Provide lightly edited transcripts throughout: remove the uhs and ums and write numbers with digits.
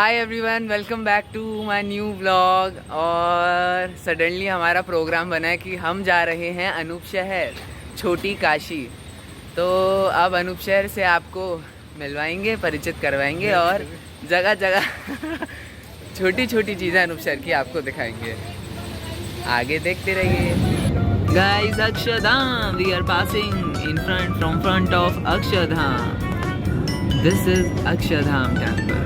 Hi everyone, welcome back to my new vlog. और suddenly हमारा programme बना है कि हम जा रहे हैं अनूप शहर, छोटी काशी। तो अब अनूप शहर से आपको मिलवाएंगे, परिचित करवाएंगे और जगह जगह छोटी छोटी चीज़ें अनूप शहर की आपको दिखाएंगे। आगे देखते रहिए। Guys, Akshardham, we are passing in front of Akshardham. This is Akshardham temple.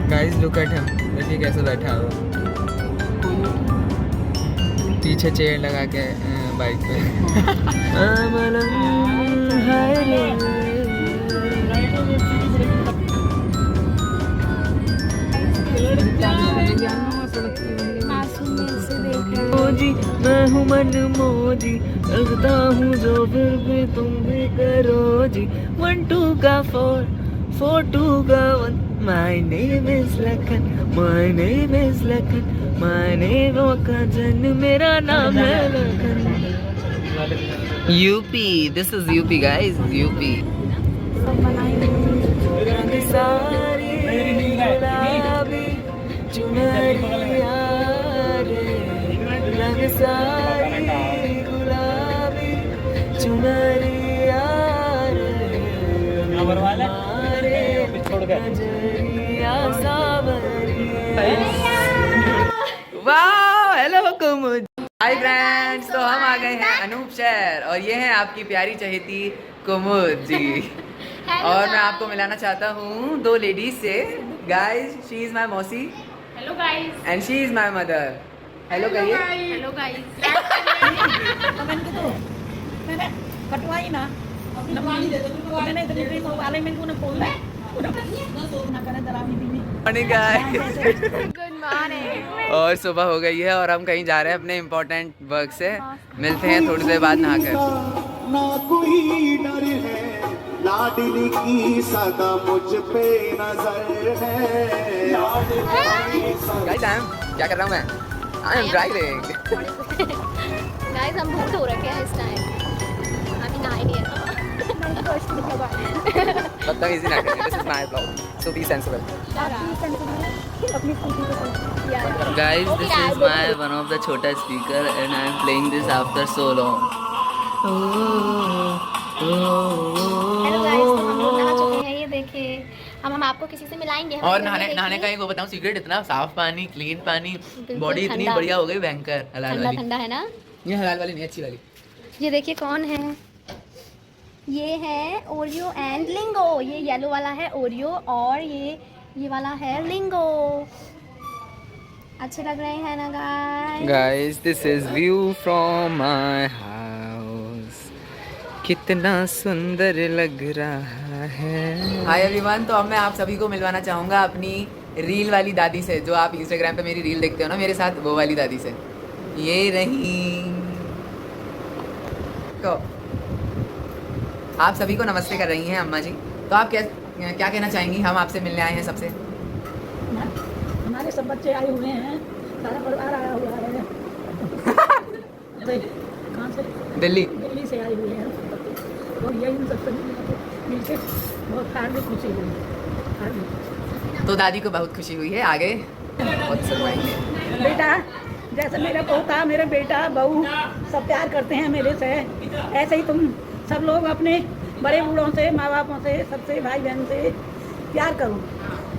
Guys, look at him, देखिए कैसे बैठा हो, पीछे चेयर लगा के बाइक पे। मोजी मैं हूँ मन मोजी, लगता हूँ जो फिर भी तुम भी करो जी। 1 2 का 4 4 2 का 1। My name is Lakhan, my name is Lakhan, my name का जन, मेरा नाम है Lakhan. UP, this is UP guys, UP. सारी गुलाबी चुनरिया रे, रंग सारी गुलाबी चुनरिया रे, नजरिया सावरिया। वाह, हेलो कुमुद। हाय फ्रेंड्स, तो हम आ गए हैं अनूप शहर और ये हैं आपकी प्यारी चहेती कुमुद जी। और मैं आपको मिलाना चाहता हूँ 2 लेडीज से। गाइस, शी इज माय मौसी। Hello guys. And she is my mother. Hello कहिए। Hello guys. मैंने कटवाई ना मैंने इतने वाले में को ना खोल है ना करे दरामी भी मॉर्निंग गाइस। Good morning. और सुबह हो गई है और हम कहीं जा रहे हैं अपने इम्पोर्टेंट वर्क से। मिलते हैं थोड़ी देर बाद नहाकर। ना कोई डर है, लाडली की सदा मुझ पे नजर है। गाइस, क्या कर रहा हूँ मैं? I am driving. गाइस, हम भूत हो रखे हैं इस टाइम। अभी नहाए नहीं है। बदतमीजी ना करें, this is my blog, so be sensible. Guys, this is my one of the छोटा speaker and I am playing this after so long. Hello guys, तो हम लोग नहा चुके हैं, ये देखिए। अब हम आपको किसी से मिलाएंगे। और नहाने का एक वो बताऊं सीक्रेट, इतना साफ पानी, क्लीन पानी, बॉडी इतनी ठंडा। बढ़िया हो गई, भयंकर। हलाल ठंडा वाली, ठंडा है ना। ये हलाल वाली नहीं, अच्छी वाली। ये देखिए कौन है। ये है ओरियो एंड लिंगो। ये येलो वाला है ओरियो और ये वाला है लिंगो। अच्छे लग रहे हैं ना guys. Guys, this is view from my house. कितना सुंदर लग रहा है। हाय एवरीवन, तो अब मैं आप सभी को मिलवाना चाहूँगा अपनी रील वाली दादी से, जो आप इंस्टाग्राम पे मेरी रील देखते हो ना मेरे साथ, वो वाली दादी से। ये रही। तो आप सभी को नमस्ते कर रही हैं अम्मा जी। तो आप क्या कहना चाहेंगी? हम आपसे मिलने आए हैं सबसे। हमारे सब बच्चे आए हुए हैं, सारा परिवार आया हुआ है। कहाँ से? दिल्ली दिल्ली से आए हुए हैं और यही सबसे मिलकर बहुत हार्दिक खुशी हुई। तो दादी को बहुत खुशी हुई है। आगे बहुत सुनवाएंगे। बेटा, जैसे मेरा पोता, मेरे बेटा, बहू सब प्यार करते हैं मेरे से, ऐसे ही तुम सब लोग अपने बड़े बूढ़ों से, माँ बापों से, सबसे, भाई बहन से प्यार करो।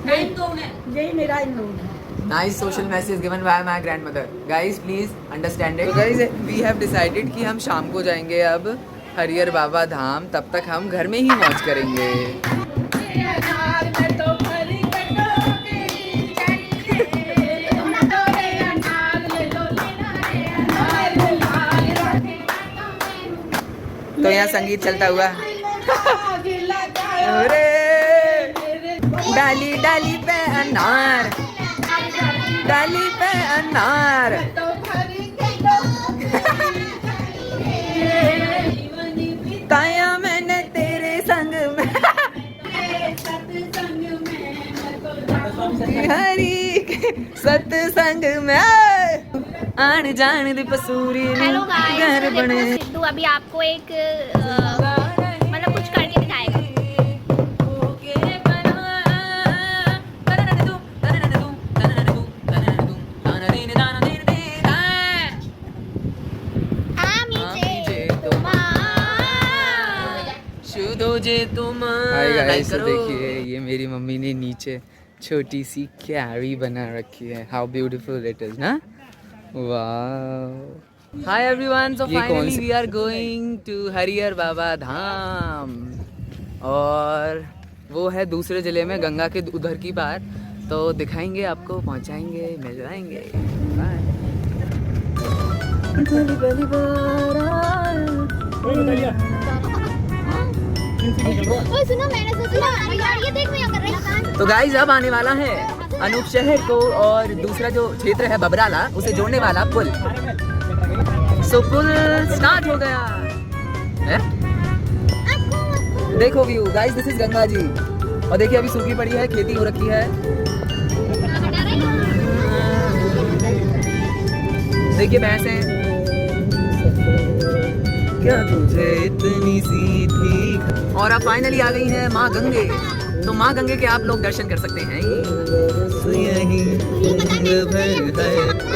यही मेरा इन लोग। Nice social message given by my grandmother. Guys, please understand it. Guys, we have decided कि हम शाम को जाएंगे अब हरिहर बाबा धाम। तब तक हम घर में ही मौज करेंगे। तो यहाँ संगीत चलता हुआ। अरे डाली डाली पे अनार, डाली पे अनार। ताया मैंने तेरे संग में हरी सत्संग में आन जान दी पसूरी हेलो घर बने। गाइस, सिद्धू अभी आपको एक मतलब कुछ करके दिखाएगा। हाय गाइस, देखिए ये मेरी मम्मी ने नीचे छोटी सी कैरी बना रखी है। हाउ ब्यूटीफुल इट इज ना। वाह। Hi everyone, so finally we are going to Harihar Baba Dham, और वो है दूसरे जिले में, गंगा के उधर की पार। तो दिखाएंगे आपको, पहुंचाएंगे, मिलवाएंगे। बाय। सुनो, मैंने सोचा यार ये देख मैं कर रही हूं। तो गाइस अब आने वाला है अनूप शहर को और दूसरा जो क्षेत्र है बबराला, उसे जोड़ने वाला पुल। सो पुल स्टार्ट हो गया है। देखो view guys, this is Ganga ji, और देखिए अभी सूखी पड़ी है, खेती हो रखी है। देखिए भैंसे, क्या तुझे इतनी सी थी। और अब फाइनली आ गई है माँ गंगे। तो माँ गंगे के आप लोग दर्शन कर सकते हैं।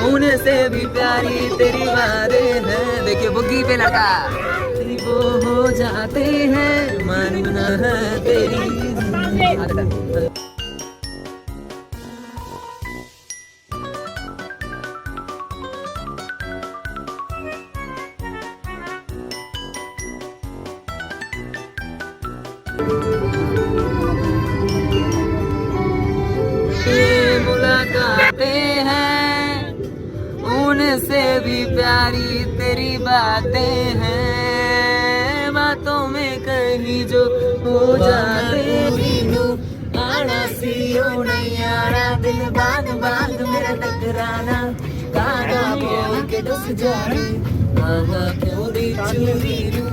उनसे भी प्यारी तेरी बातें हैं। देखिए बुग्गी पे लड़का, वो हो जाते हैं मानना है तेरी। मुलाकातें हैं, उनसे भी प्यारी तेरी बातें हैं, बातों में कहीं जो हो जाते। आना सीओ नहीं आना, दिल बाग बाग मेरा टकराना, कागा बोल के डुस जानी, आगा क्यों दी चूरी रू,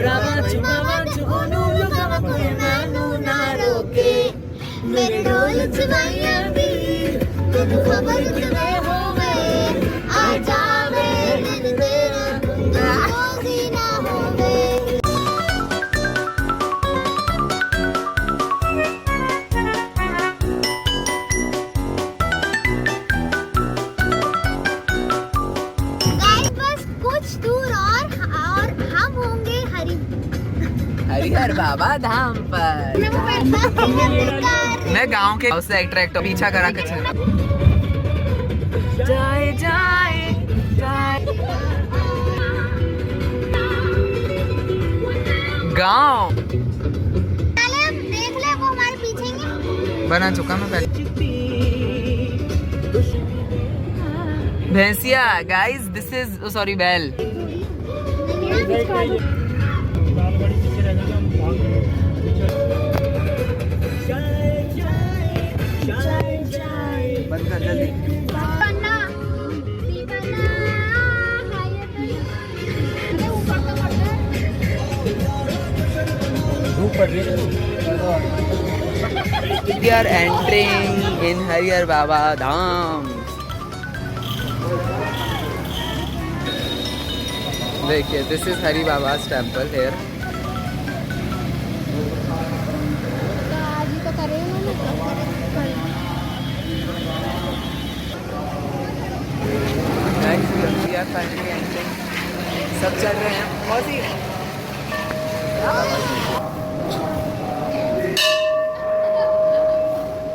रावा चुमावा चुनू लुगावा कोई मानू ना रोके, मेरे ढोल चुमाइया भी तुम खबर कितने हो गए, आ जावे दिन तेरा रोजी ना हो गए। गाइस बस कुछ दूर और हम होंगे हरिहर बाबा धाम पर। मैं गांव के से ट्रैक्टर पीछा करा के चल। जाए जाए जाए गांव। देख ले वो हमारे पीछे ही बना चुका मैं पहले। भैंसिया गाइस, दिस इज सॉरी बैल। बंद कर जल्दी। We are entering in Harihar Baba Dham. देखिए, this is Hari बाबा's temple here. We are finally entering. सब चल रहे हैं। मौसी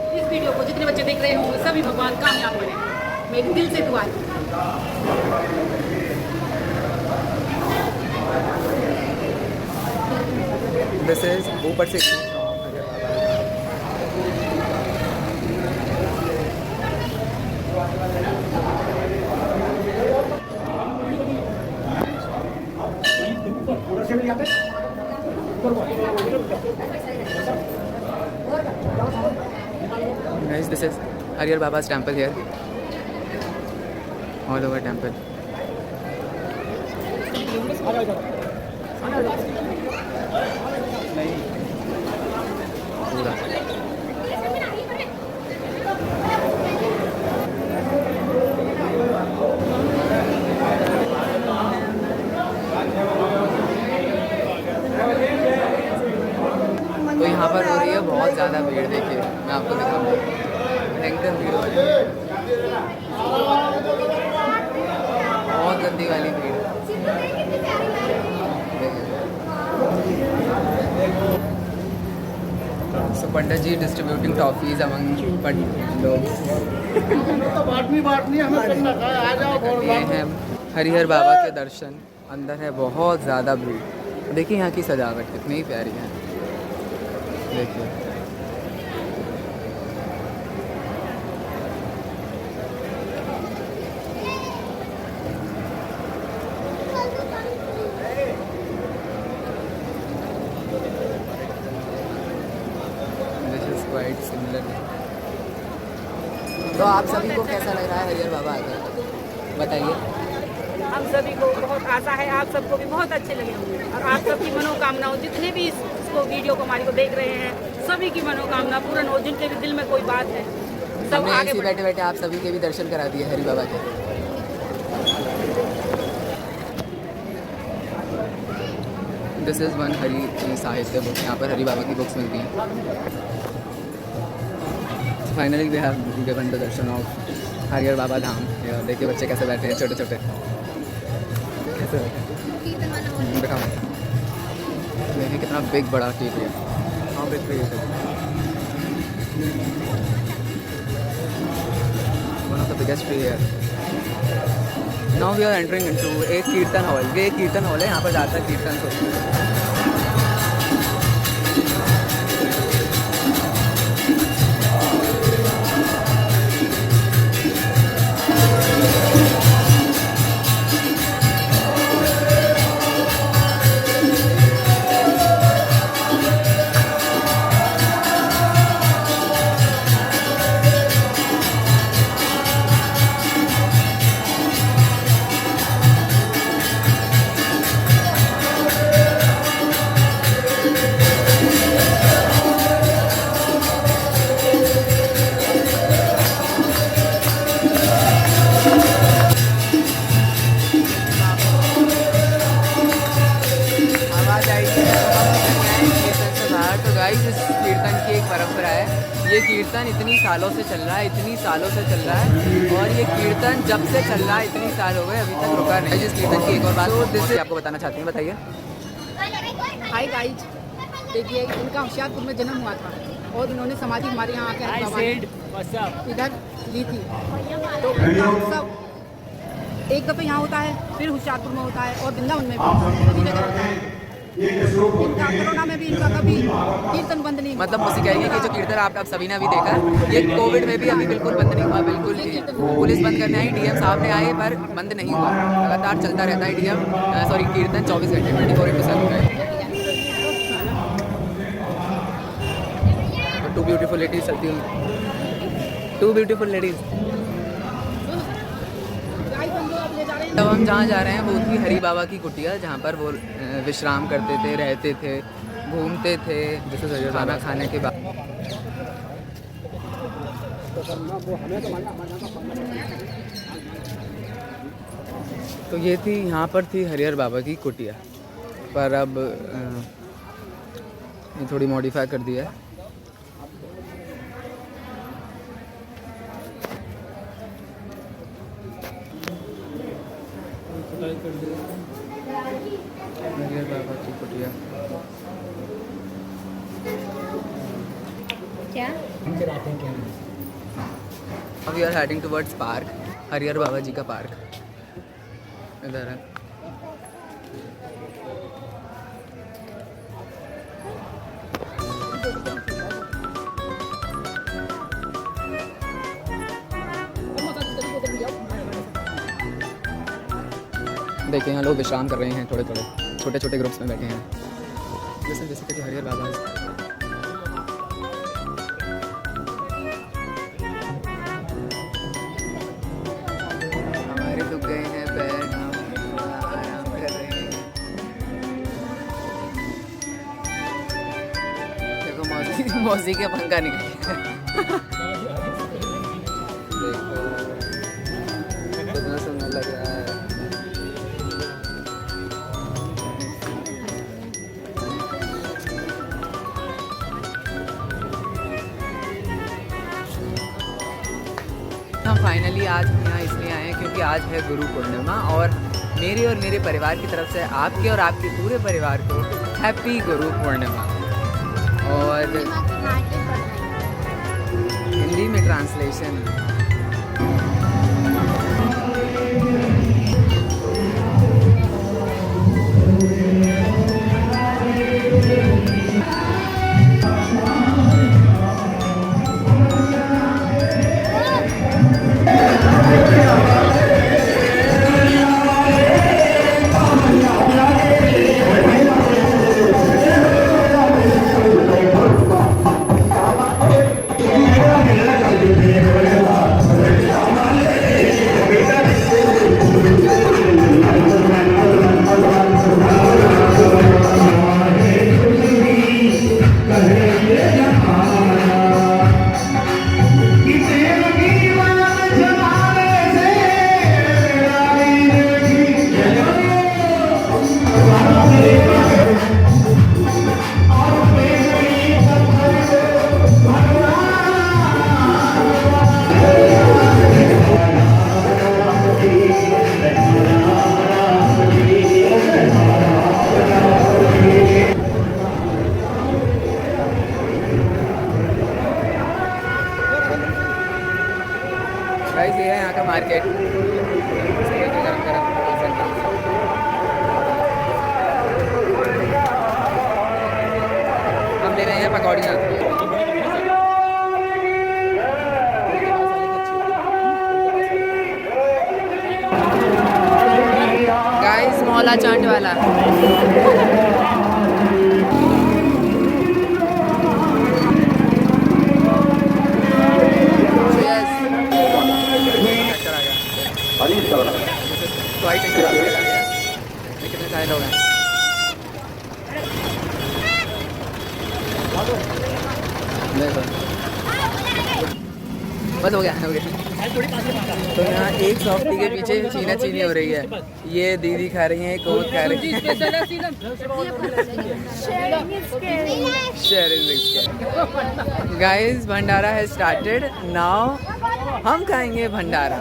इस वीडियो को जितने बच्चे देख रहे होंगे सभी भगवान कामयाब करें, मेरी दिल से दुआ है। This is ऊपर से Guys, this is Harihar Baba's temple here. All over temple. पूरा यहाँ पर हो रही है बहुत ज़्यादा भीड़। देखिए मैं आपको दिखाऊंगा, भयंकर भीड़ हो रही है, बहुत गंदी वाली भीड़। So पंडित जी डिस्ट्रीब्यूटिंग टॉफीज अमंग लोग। ये हैं हरिहर बाबा के दर्शन, अंदर है बहुत ज़्यादा भीड़। देखिए यहाँ की सजावट कितनी ही प्यारी है, देखिए। Quite similar. तो आप सभी को कैसा लग रहा है हरिहर बाबा आकर, बताइए। हम सभी को बहुत आशा है आप सबको भी बहुत अच्छे लगे होंगे, और आप सबकी मनोकामनाओं, जितने भी इसको वीडियो को हमारी को देख रहे हैं, सभी की मनोकामना पूर्ण हो, जिनके भी दिल में कोई बात है सब आगे बढ़े। बैठे बैठे आप सभी के भी दर्शन करा दिए हरि बाबा के। दिस इज़ वन हरि साहित्य बुक, यहाँ पर हरि बाबा की बुक्स मिलती हैं। Finally we have given the darshan of Harihar Baba Dham. देखिए बच्चे कैसे बैठे हैं, छोटे छोटे कैसे बैठे हैं, दिखाओ। देखिए कितना बिग बड़ा ट्री है, हाँ बिग ट्री है, one of the biggest tree है। Now we are entering into एक कीर्तन हॉल। ये एक कीर्तन हॉल है, यहाँ पर ज़्यादातर कीर्तन होते हैं। कीर्तन की एक परंपरा है। ये कीर्तन इतनी सालों से चल रहा है, इतनी सालों से चल रहा है, और ये कीर्तन जब से चल रहा है, इतनी साल हो गए, अभी तक रुका नहीं। जिस कीर्तन की एक और बात आपको बताना चाहती हूँ, बताइए। हाय गाइज, देखिए इनका होशियारपुर में जन्म हुआ था, और इन्होंने समाधि हमारे यहाँ आके इधर ली थी। तो इनका उत्सव एक दफ़े यहाँ होता है, फिर होशियारपुर में होता है, और वृंदावन में भी जगह होता है। इनका कोरोना में भी इनका कभी कीर्तन बंद नहीं, मतलब मुझे कहेंगे कि जो कीर्तन आप सभी ने अभी देखा, ये कोविड में भी अभी बिल्कुल बंद नहीं हुआ, बिल्कुल नहीं। पुलिस बंद करने आई, डीएम साहब ने आए, पर बंद नहीं हुआ, लगातार चलता रहता है कीर्तन 24 घंटे 24/7 है। टू ब्यूटीफुल लेडीज चलती हूँ, टू ब्यूटीफुल लेडीज। तब हम जहाँ जा रहे हैं वो थी हरि बाबा की कुटिया, जहाँ पर वो विश्राम करते थे, रहते थे, घूमते थे, जैसे खाना खाने के बाद। तो ये थी, यहाँ पर थी हरिहर बाबा की कुटिया, पर अब ये थोड़ी मॉडिफाई कर दिया है। हरिहर बाबा की कुटिया क्या? We are heading towards park, Harihar Baba ji का पार्क इधर है। देखिए यहाँ लोग विश्राम कर रहे हैं, थोड़े थोड़े छोटे छोटे ग्रुप्स में बैठे हैं, जैसे कि हरिहर बाबा हमारे दुख गए हैं पैर, आराम कर रहे हैं। देखो मौसी के पंखा निकल देखो कितना सुंदर लग रहा है। हम फाइनली आज हम यहाँ इसलिए आए हैं क्योंकि आज है गुरु पूर्णिमा और मेरे परिवार की तरफ से आपके और आपके पूरे परिवार को हैप्पी गुरु पूर्णिमा। और हिंदी में ट्रांसलेशन। गाइस ये है यहाँ का मार्केट। हम ले रहे हैं पकौड़ियाँ। गाइस मौला चाट वाला। कितने सारे लोग हैं? बस हो गया। तो यहाँ एक सॉफ्टी के पीछे चीना चीनी हो रही है। ये दीदी खा रही है, कोट खा रही है। गाइस भंडारा है स्टार्टेड नाउ। हम खाएंगे भंडारा।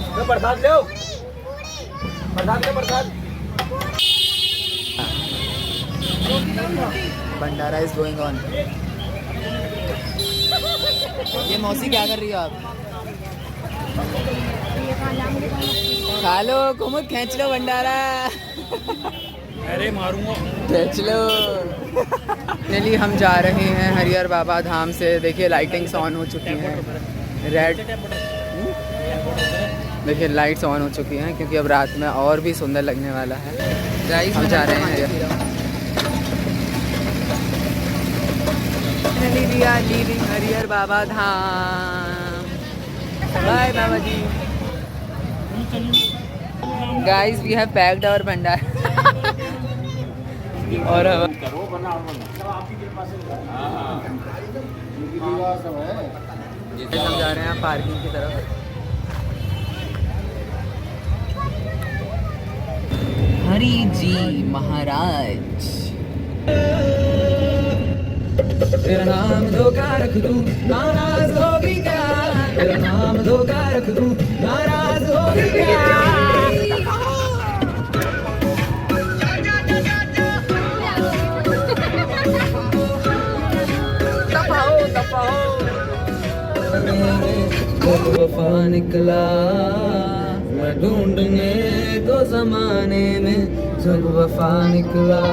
देखो प्रसाद ले प्रसाद। भंडारा इज गोइंग ऑन। ये मौसी क्या कर रही हो आप? खा लो कुमुद, खींच लो भंडारा। अरे मारूंगा। खींच लो। फाइनली हम जा रहे हैं हरिहर बाबा धाम से। देखिए लाइटिंग्स ऑन हो चुकी हैं। रेड देखिए लाइट्स ऑन हो चुकी हैं क्योंकि अब रात में और भी सुंदर लगने वाला है। गाइस हम जा रहे हैं Harihar Baba Dham. Bye Baba ji. Guys we have packed our bhandara. और हम जा रहे हैं पार्किंग की तरफ। हरि जी महाराज। तेरा नाम धोखा रख दूं, नाराज होगी क्या? तेरा नाम धोखा रख दूं, नाराज होगी क्या? वफा निकला मैं ढूंढने को जमाने में, जब वफा निकला।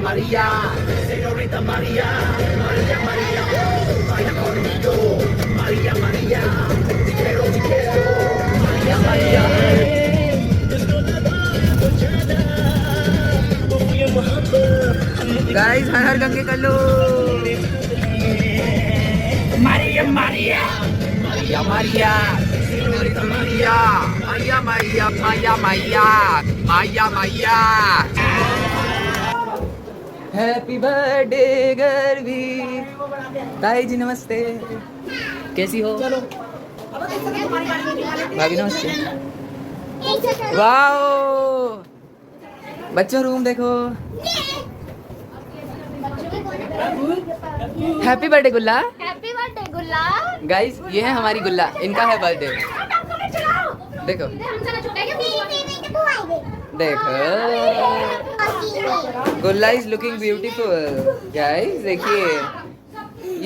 María, señorita María, María, María, baila conmigo, María, María, te quiero, guys Har Har Gange कर लो। Maria Maria Maria Maria Maria Maria Maria Maya Maya Maya Maya. Happy birthday Garvi. ताई जी नमस्ते, कैसी हो? भाभी नमस्ते। वाओ बच्चों रूम देखो। हैप्पी बर्थडे गुल्ला। हैप्पी बर्थडे गुल्ला। गाइस ये है हमारी गुल्ला, इनका है बर्थडे। देखो देखो गुल्ला इज लुकिंग ब्यूटीफुल। गाइस देखिए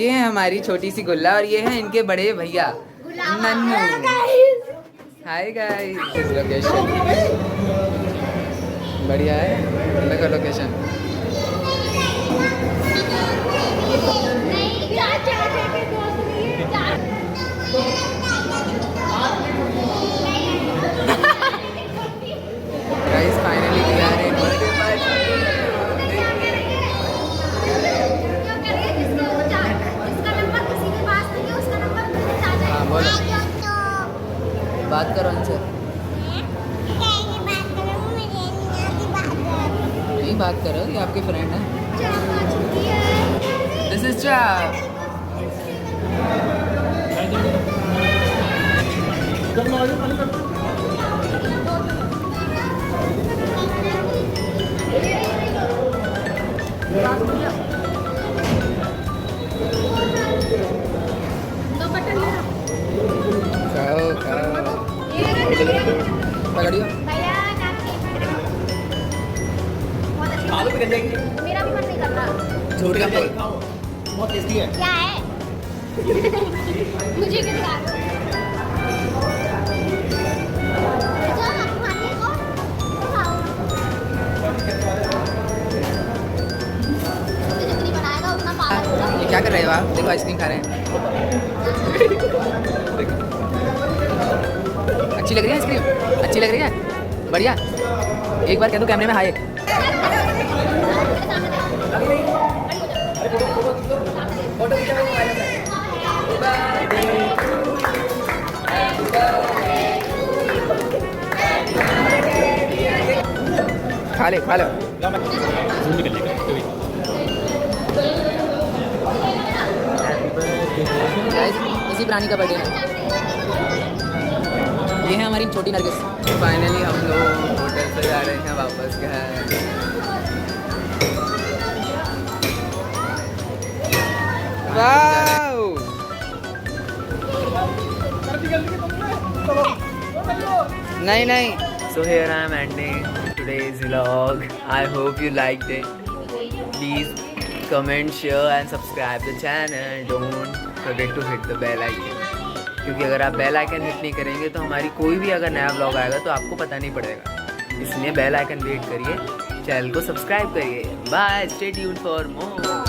ये है हमारी छोटी सी गुल्ला और ये है इनके बड़े भैया नन्नू। हाय गाइस, लोकेशन बढ़िया है, देखो location. Guys finally we are in birthday party. हाँ बोलो, बात करो उनसे। नहीं बात करो, ये आपके फ्रेंड है। दिस इज चाप। खाओ खाओ, पकड़ियो। आलू भी जाएगी। मेरा भी मन नहीं कर रहा। छोड़ का बहुत टेस्टी है। क्या है? मुझे क्यों दिखा रहे हो? जो आप खाने को खाओ। तो जितनी बनाएगा उतना पाला होगा। ये क्या कर रहे हो आप? देखो आइसक्रीम खा रहे हैं। अच्छी लग रही है आइसक्रीम? अच्छी लग रही है, बढ़िया। एक बार कह दो कैमरे में हाय। खा ले खा लो। इसी प्राणी का बर्थडे है। ये है हमारी छोटी नरगिस। फाइनली हम लोग होटल से जा रहे हैं वापस घर। वाओ नहीं नहीं। So here I am ending today's vlog. I hope you liked it. Please comment, share and subscribe the channel. Don't forget to hit the bell icon. क्योंकि अगर आप बेल आइकन हिट नहीं करेंगे तो हमारी कोई भी अगर नया व्लॉग आएगा तो आपको पता नहीं पड़ेगा। इसलिए बेल आइकन हिट करिए, चैनल को सब्सक्राइब करिए। Bye, stay tuned for more.